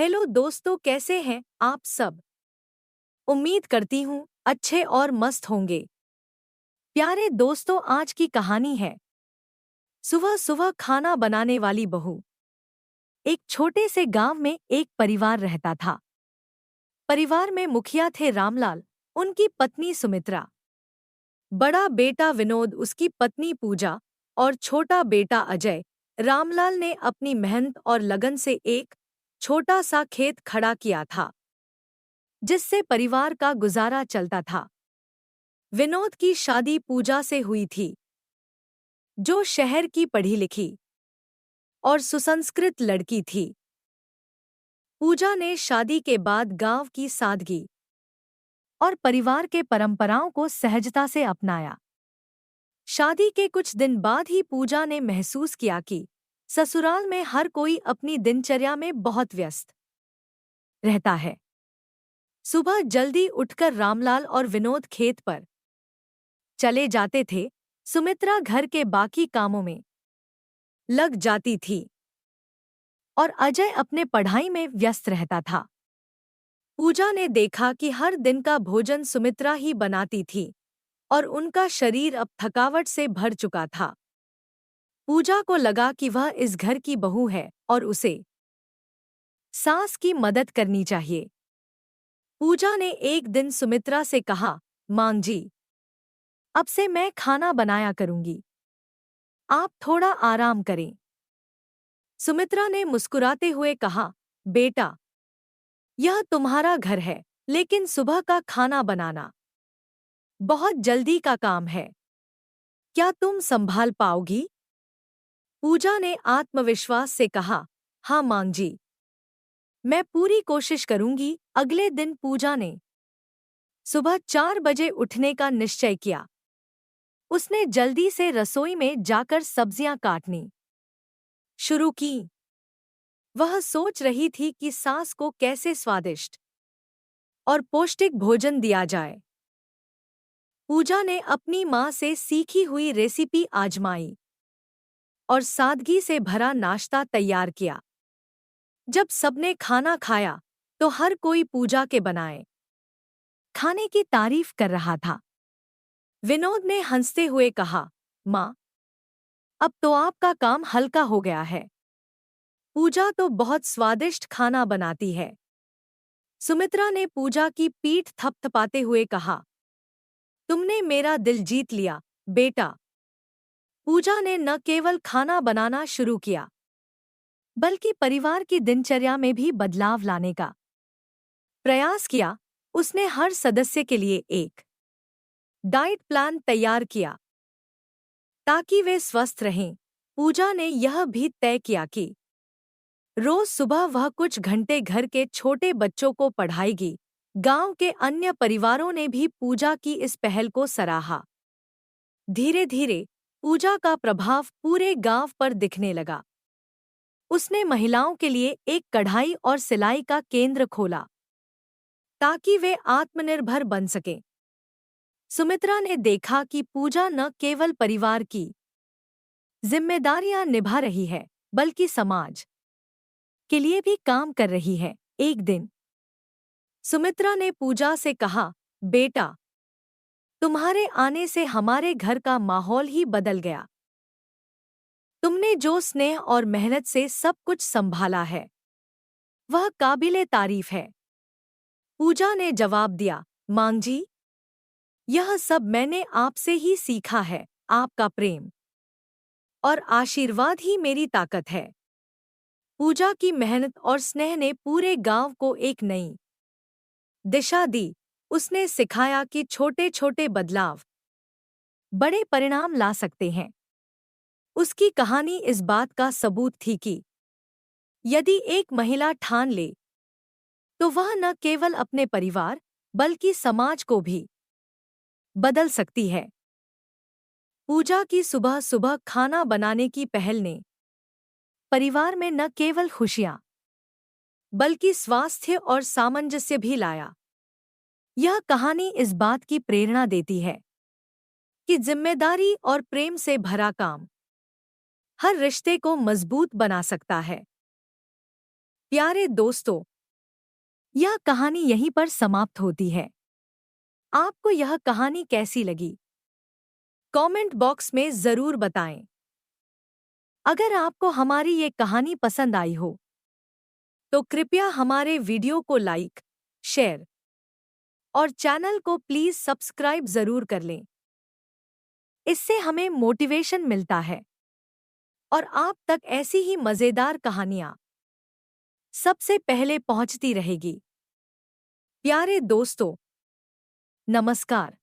Hello दोस्तों, कैसे हैं आप सब। उम्मीद करती हूँ अच्छे और मस्त होंगे। प्यारे दोस्तों, आज की कहानी है सुबह सुबह खाना बनाने वाली बहू। एक छोटे से गांव में एक परिवार रहता था। परिवार में मुखिया थे रामलाल, उनकी पत्नी सुमित्रा, बड़ा बेटा विनोद, उसकी पत्नी पूजा और छोटा बेटा अजय। रामलाल ने अपनी मेहनत और लगन से एक छोटा सा खेत खड़ा किया था, जिससे परिवार का गुजारा चलता था। विनोद की शादी पूजा से हुई थी, जो शहर की पढ़ी लिखी और सुसंस्कृत लड़की थी। पूजा ने शादी के बाद गांव की सादगी और परिवार के परंपराओं को सहजता से अपनाया। शादी के कुछ दिन बाद ही पूजा ने महसूस किया कि ससुराल में हर कोई अपनी दिनचर्या में बहुत व्यस्त रहता है। सुबह जल्दी उठकर रामलाल और विनोद खेत पर चले जाते थे। सुमित्रा घर के बाकी कामों में लग जाती थी और अजय अपने पढ़ाई में व्यस्त रहता था। पूजा ने देखा कि हर दिन का भोजन सुमित्रा ही बनाती थी और उनका शरीर अब थकावट से भर चुका था। पूजा को लगा कि वह इस घर की बहू है और उसे सास की मदद करनी चाहिए। पूजा ने एक दिन सुमित्रा से कहा, मां जी, अब से मैं खाना बनाया करूंगी, आप थोड़ा आराम करें। सुमित्रा ने मुस्कुराते हुए कहा, बेटा, यह तुम्हारा घर है, लेकिन सुबह का खाना बनाना बहुत जल्दी का काम है। क्या तुम संभाल पाओगी? पूजा ने आत्मविश्वास से कहा, हाँ मां जी, मैं पूरी कोशिश करूंगी। अगले दिन पूजा ने सुबह 4 बजे उठने का निश्चय किया। उसने जल्दी से रसोई में जाकर सब्जियां काटनी शुरू की। वह सोच रही थी कि सास को कैसे स्वादिष्ट और पौष्टिक भोजन दिया जाए। पूजा ने अपनी मां से सीखी हुई रेसिपी आजमाई और सादगी से भरा नाश्ता तैयार किया। जब सबने खाना खाया तो हर कोई पूजा के बनाए खाने की तारीफ कर रहा था। विनोद ने हंसते हुए कहा, मां, अब तो आपका काम हल्का हो गया है। पूजा तो बहुत स्वादिष्ट खाना बनाती है। सुमित्रा ने पूजा की पीठ थपथपाते हुए कहा, तुमने मेरा दिल जीत लिया, बेटा। पूजा ने न केवल खाना बनाना शुरू किया, बल्कि परिवार की दिनचर्या में भी बदलाव लाने का प्रयास किया। उसने हर सदस्य के लिए एक डाइट प्लान तैयार किया ताकि वे स्वस्थ रहें। पूजा ने यह भी तय किया कि रोज सुबह वह कुछ घंटे घर के छोटे बच्चों को पढ़ाएगी। गांव के अन्य परिवारों ने भी पूजा की इस पहल को सराहा। धीरे धीरे पूजा का प्रभाव पूरे गांव पर दिखने लगा। उसने महिलाओं के लिए एक कढ़ाई और सिलाई का केंद्र खोला ताकि वे आत्मनिर्भर बन सकें। सुमित्रा ने देखा कि पूजा न केवल परिवार की जिम्मेदारियां निभा रही है, बल्कि समाज के लिए भी काम कर रही है। एक दिन सुमित्रा ने पूजा से कहा, बेटा, तुम्हारे आने से हमारे घर का माहौल ही बदल गया। तुमने जो स्नेह और मेहनत से सब कुछ संभाला है, वह काबिले तारीफ है। पूजा ने जवाब दिया, मां जी, यह सब मैंने आपसे ही सीखा है। आपका प्रेम और आशीर्वाद ही मेरी ताकत है। पूजा की मेहनत और स्नेह ने पूरे गांव को एक नई दिशा दी। उसने सिखाया कि छोटे छोटे बदलाव बड़े परिणाम ला सकते हैं। उसकी कहानी इस बात का सबूत थी कि यदि एक महिला ठान ले तो वह न केवल अपने परिवार बल्कि समाज को भी बदल सकती है। पूजा की सुबह सुबह खाना बनाने की पहल ने परिवार में न केवल खुशियां बल्कि स्वास्थ्य और सामंजस्य भी लाया। यह कहानी इस बात की प्रेरणा देती है कि जिम्मेदारी और प्रेम से भरा काम हर रिश्ते को मजबूत बना सकता है। प्यारे दोस्तों, यह कहानी यहीं पर समाप्त होती है। आपको यह कहानी कैसी लगी? कमेंट बॉक्स में जरूर बताएं। अगर आपको हमारी ये कहानी पसंद आई हो तो कृपया हमारे वीडियो को लाइक, शेयर और चैनल को प्लीज सब्सक्राइब जरूर कर लें। इससे हमें मोटिवेशन मिलता है और आप तक ऐसी ही मजेदार कहानियां सबसे पहले पहुंचती रहेगी। प्यारे दोस्तों, नमस्कार।